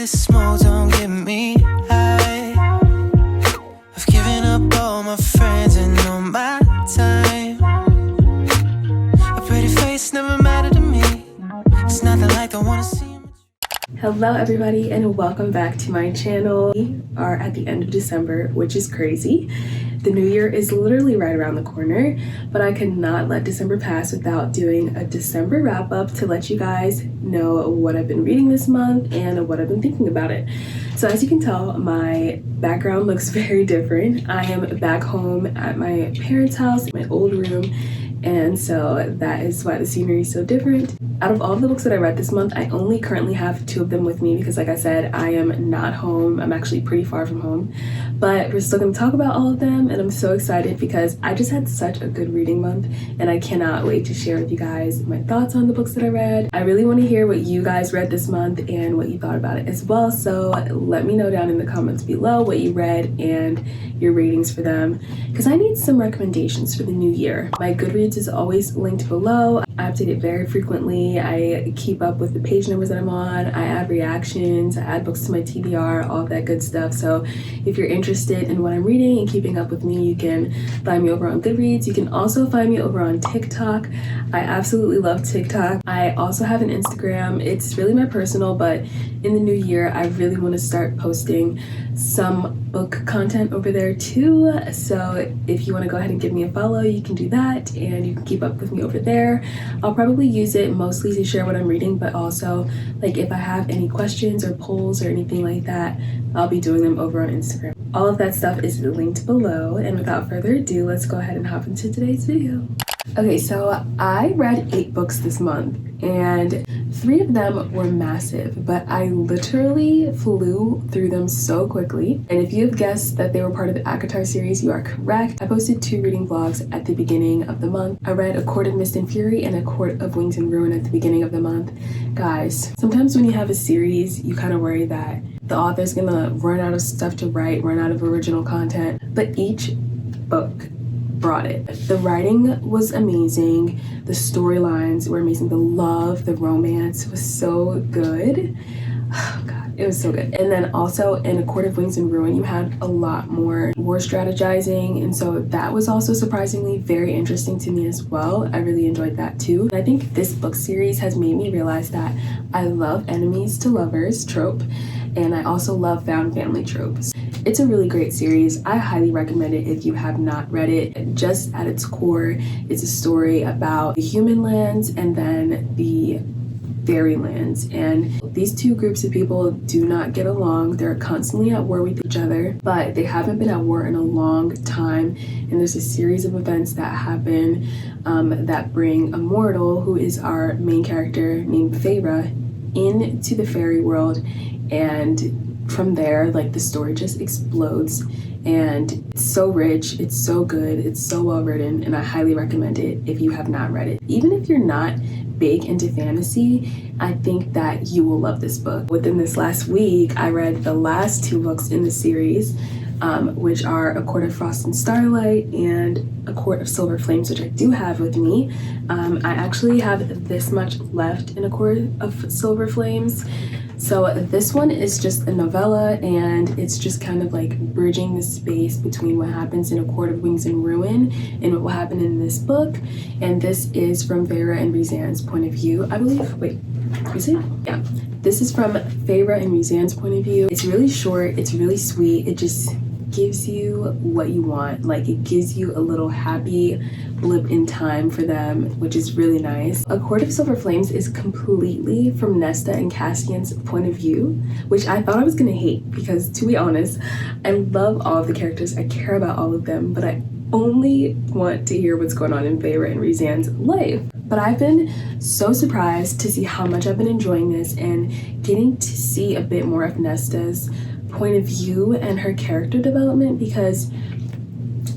this smoke don't get me high. I've given up all my friends and all my time. A pretty face never mattered to me. It's nothing like I wanna see. Hello everybody and welcome back to my channel. We are at the end of December, which is crazy. The new year is literally right around the corner, but I could not let December pass without doing a December wrap up to let you guys know what I've been reading this month and what I've been thinking about it. So as you can tell, my background looks very different. I am back home at my parents' house, my old room, and so that is why the scenery is so different. Out of all of the books that I read this month, I only currently have 2 of them with me because like I said, I am not home. I'm actually pretty far from home, but we're still gonna talk about all of them and I'm so excited because I just had such a good reading month and I cannot wait to share with you guys my thoughts on the books that I read. I really want to hear what you guys read this month and what you thought about it as well, so let me know down in the comments below what you read and your ratings for them because I need some recommendations for the new year. My Goodreads is always linked below. I update it very frequently. I keep up with the page numbers that I'm on. I add reactions, I add books to my TBR, all that good stuff. So if you're interested in what I'm reading and keeping up with me, you can find me over on Goodreads. You can also find me over on TikTok. I absolutely love TikTok. I also have an Instagram. It's really my personal, but in the new year, I really want to start posting some book content over there too. So if you want to go ahead and give me a follow, you can do that and you can keep up with me over there. I'll probably use it mostly to share what I'm reading, but also like if I have any questions or polls or anything like that, I'll be doing them over on Instagram. All of that stuff is linked below, and without further ado, let's go ahead and hop into today's video. Okay, so I read 8 books this month and 3 of them were massive, but I literally flew through them so quickly. And if you have guessed that they were part of the ACOTAR series, you are correct. I posted 2 reading vlogs at the beginning of the month. I read A Court of Mist and Fury and A Court of Wings and Ruin at the beginning of the month. Guys, sometimes when you have a series, you kind of worry that the author's gonna run out of stuff to write, run out of original content, but each book brought it. The writing was amazing. The storylines were amazing. The love, the romance was so good. Oh God, it was so good. And then also in A Court of Wings and Ruin, you had a lot more war strategizing. And so that was also surprisingly very interesting to me as well. I really enjoyed that too. And I think this book series has made me realize that I love enemies to lovers trope. And I also love found family tropes. It's a really great series. I highly recommend it if you have not read it. Just at its core, it's a story about the human lands and then the fairy lands. And these 2 groups of people do not get along. They're constantly at war with each other, but they haven't been at war in a long time. And there's a series of events that happen that bring a mortal, who is our main character named Feyre, into the fairy world. And from there, like, the story just explodes and it's so rich, it's so good, it's so well written, and I highly recommend it if you have not read it. Even if you're not big into fantasy, I think that you will love this book. Within this last week, I read the last 2 books in the series, which are A Court of Frost and Starlight and A Court of Silver Flames, which I do have with me. I actually have this much left in A Court of Silver Flames. So this one is just a novella and it's just kind of like bridging the space between what happens in A Court of Wings and Ruin and what will happen in this book. And this is from Feyre and Rizan's point of view, I believe. Wait, is it? Yeah. This is from Feyre and Rizan's point of view. It's really short, it's really sweet. It just gives you what you want. Like, it gives you a little happy blip in time for them, which is really nice. A Court of Silver Flames is completely from Nesta and Cassian's point of view, which I thought I was gonna hate because, to be honest, I love all of the characters, I care about all of them, but I only want to hear what's going on in Feyre and Rizan's life. But I've been so surprised to see how much I've been enjoying this and getting to see a bit more of Nesta's point of view and her character development, because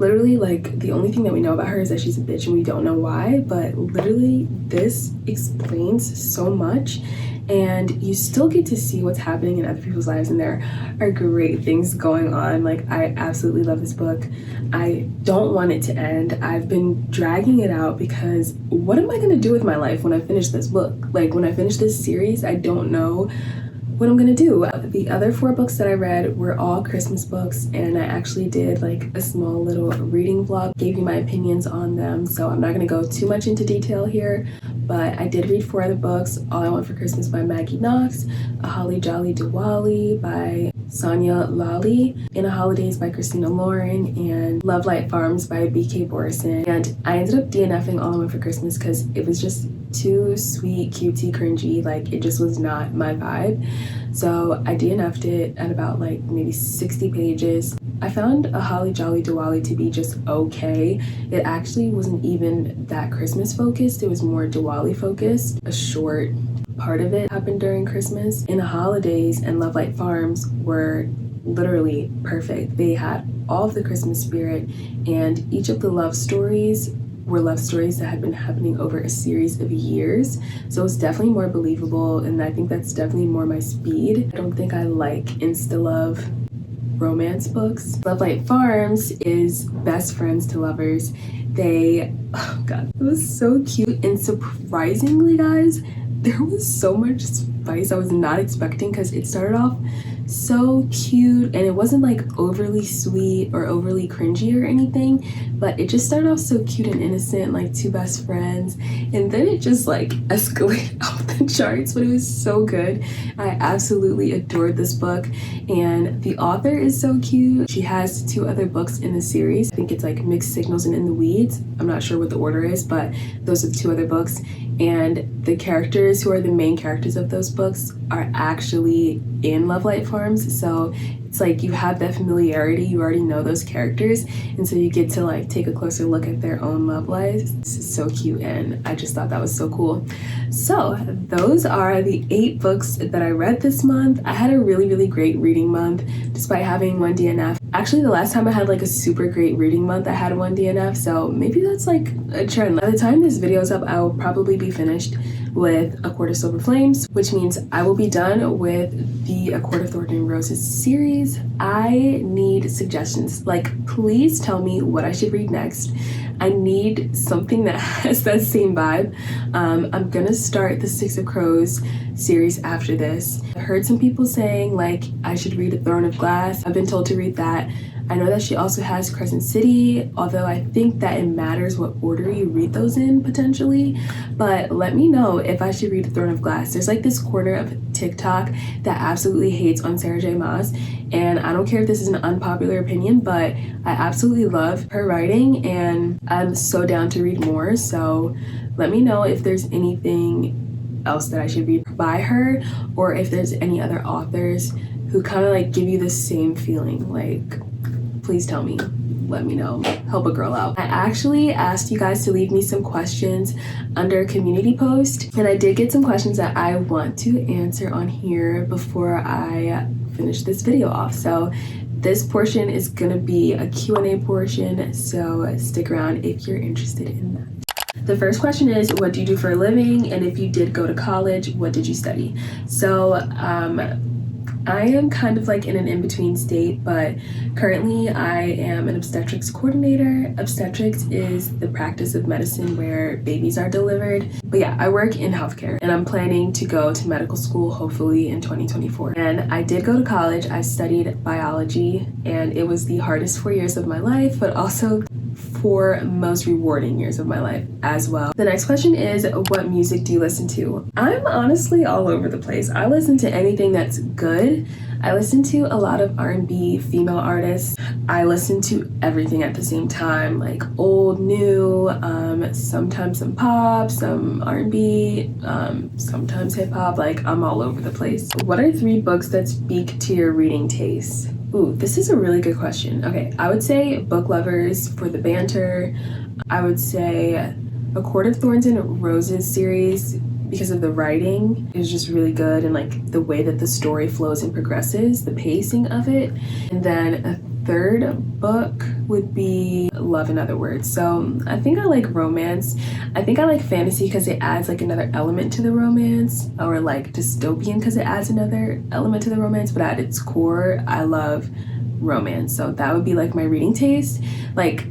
literally, like, the only thing that we know about her is that she's a bitch and we don't know why, but literally this explains so much and you still get to see what's happening in other people's lives, and there are great things going on. Like, I absolutely love this book. I don't want it to end. I've been dragging it out because what am I going to do with my life when I finish this book? Like, when I finish this series, I don't know what I'm gonna do. The other 4 books that I read were all Christmas books, and I actually did like a small little reading vlog, gave you my opinions on them, so I'm not gonna go too much into detail here, but I did read 4 other books. All I Want for Christmas by Maggie Knox, A Holly Jolly Diwali by Sonya, Lalli, In a Holidaze by Christina, and Lovelight Farms by BK Borison. And I ended up DNFing All I Want for Christmas because it was just too sweet, cutesy, cringy. Like, it just was not my vibe. So I DNF'd it at about like maybe 60 pages. I found A Holly Jolly Diwali to be just okay. It actually wasn't even that Christmas focused. It was more Diwali focused. A short part of it happened during Christmas. In the Holidays and Lovelight Farms were literally perfect. They had all of the Christmas spirit, and each of the love stories were love stories that had been happening over a series of years. So it's definitely more believable, and I think that's definitely more my speed. I don't think I like insta-love romance books. Lovelight Farms is best friends to lovers. They, oh god, it was so cute, and surprisingly, guys, there was so much spice I was not expecting, because it started off so cute and it wasn't like overly sweet or overly cringy or anything, but it just started off so cute and innocent, like 2 best friends, and then it just like escalated off the charts. But it was so good. I absolutely adored this book, and the author is so cute. She has 2 other books in the series. I think it's like Mixed Signals and In the Weeds. I'm not sure what the order is, but those are the 2 other books, and the characters who are the main characters of those books are actually in Lovelight Farms. So it's like you have that familiarity, you already know those characters, and so you get to like take a closer look at their own love lives. This is so cute, and I just thought that was so cool. So those are the 8 books that I read this month. I had a really great reading month despite having 1 DNF. Actually, the last time I had like a super great reading month, I had 1 DNF, so maybe that's like a trend. By the time this video is up, I will probably be finished with A Court of Silver Flames, which means I will be done with the A Court of Thorns and Roses series. I need suggestions. Like, please tell me what I should read next. I need something that has that same vibe. I'm gonna start the 6 of Crows series after this. I heard some people saying like I should read A Throne of Glass. I've been told to read that. I know that she also has Crescent City, although I think that it matters what order you read those in potentially. But let me know if I should read A Throne of Glass. There's like this corner of TikTok that absolutely hates on Sarah J. Maas, and I don't care if this is an unpopular opinion, but I absolutely love her writing and I'm so down to read more. So let me know if there's anything else that I should read by her, or if there's any other authors who kind of like give you the same feeling. Like, please tell me, let me know, help a girl out. I actually asked you guys to leave me some questions under a community post, and I did get some questions that I want to answer on here before I finish this video off. So this portion is gonna be a Q&A portion, so stick around if you're interested in that. The first question is, what do you do for a living? And if you did go to college, what did you study? So I am kind of like in an in-between state, but currently I am an obstetrics coordinator. Obstetrics is the practice of medicine where babies are delivered. But yeah, I work in healthcare, and I'm planning to go to medical school hopefully in 2024. And I did go to college. I studied biology, and it was the hardest 4 years of my life, but also 4 most rewarding years of my life as well. The next question is, what music do you listen to? I'm honestly all over the place. I listen to anything that's good. I listen to a lot of R&B female artists. I listen to everything at the same time, like old, new, sometimes some pop, some R&B, sometimes hip hop. Like, I'm all over the place. What are 3 books that speak to your reading taste? Ooh, this is a really good question. Okay, I would say Book Lovers for the banter. I would say A Court of Thorns and Roses series because of the writing is just really good, and like the way that the story flows and progresses, the pacing of it. And then a 3rd book would be Love in Other Words. So I think I like romance. I think I like fantasy because it adds like another element to the romance, or like dystopian because it adds another element to the romance, but at its core, I love romance. So that would be like my reading taste. Like,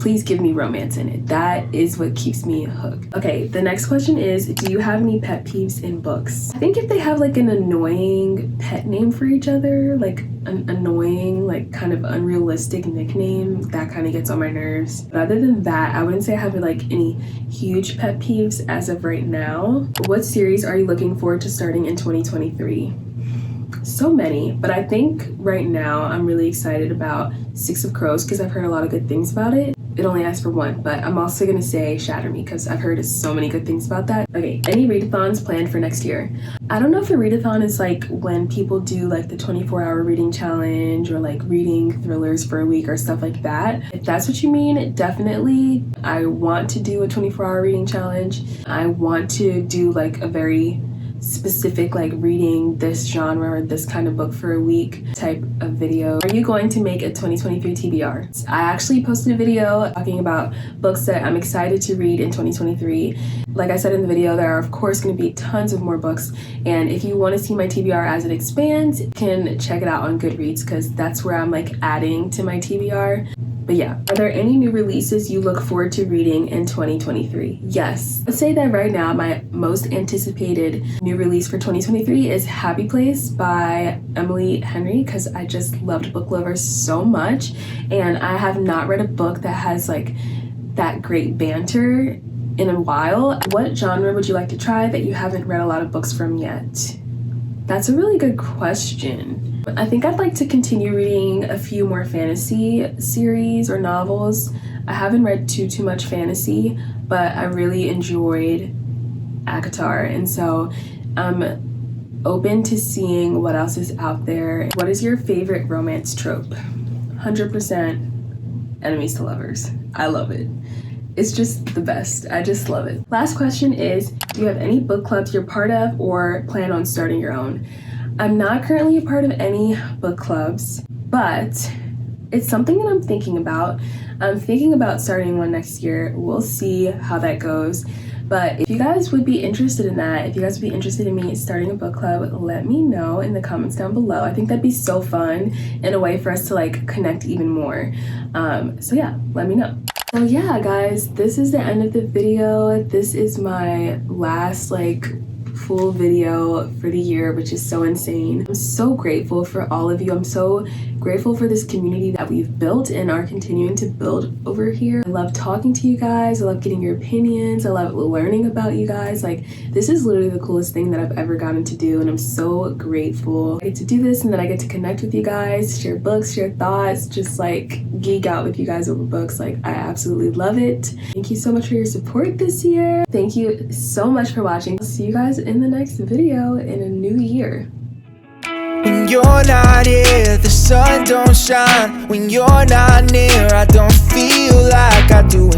please give me romance in it. That is what keeps me hooked. Okay, the next question is, do you have any pet peeves in books? I think if they have like an annoying pet name for each other, like an annoying, like kind of unrealistic nickname, that kind of gets on my nerves. But other than that, I wouldn't say I have like any huge pet peeves as of right now. What series are you looking forward to starting in 2023? So many, but I think right now I'm really excited about Six of Crows because I've heard a lot of good things about it. It only asks for one, but I'm also gonna say Shatter Me because I've heard so many good things about that. Okay, any readathons planned for next year? I don't know if a readathon is like when people do like the 24-hour reading challenge or like reading thrillers for a week or stuff like that. If that's what you mean, definitely I want to do a 24-hour reading challenge. I want to do like a very specific like reading this genre or this kind of book for a week type of video. Are you going to make a 2023 TBR? I actually posted a video talking about books that I'm excited to read in 2023. Like I said in the video, there are of course going to be tons of more books, and if you want to see my TBR as it expands, you can check it out on Goodreads because that's where I'm like adding to my TBR. But yeah, are there any new releases you look forward to reading in 2023? Yes. I'd say that right now my most anticipated new release for 2023 is Happy Place by Emily Henry because I just loved Book Lovers so much, and I have not read a book that has like that great banter in a while. What genre would you like to try that you haven't read a lot of books from yet? That's a really good question. I think I'd like to continue reading a few more fantasy series or novels. I haven't read too much fantasy, but I really enjoyed ACOTAR, and so I'm open to seeing what else is out there. What is your favorite romance trope? 100% enemies to lovers. I love it. It's just the best. I just love it. Last question is, do you have any book clubs you're part of or plan on starting your own? I'm not currently a part of any book clubs, but it's something that I'm thinking about. I'm thinking about starting one next year. We'll see how that goes. But if you guys would be interested in that, if you guys would be interested in me starting a book club, let me know in the comments down below. I think that'd be so fun and a way for us to like connect even more. So yeah, let me know. So yeah, guys, this is the end of the video. This is my last like full video for the year, which is so insane. I'm so grateful for all of you. I'm so grateful for this community that we've built and are continuing to build over here. I love talking to you guys. I love getting your opinions. I love learning about you guys. Like, this is literally the coolest thing that I've ever gotten to do, and I'm so grateful I get to do this, and then I get to connect with you guys, share books, share thoughts, just like geek out with you guys over books. Like, I absolutely love it. Thank you so much for your support this year. Thank you so much for watching. I'll see you guys in the next video in a new year. When you're not here, the sun don't shine. When you're not near, I don't feel like I do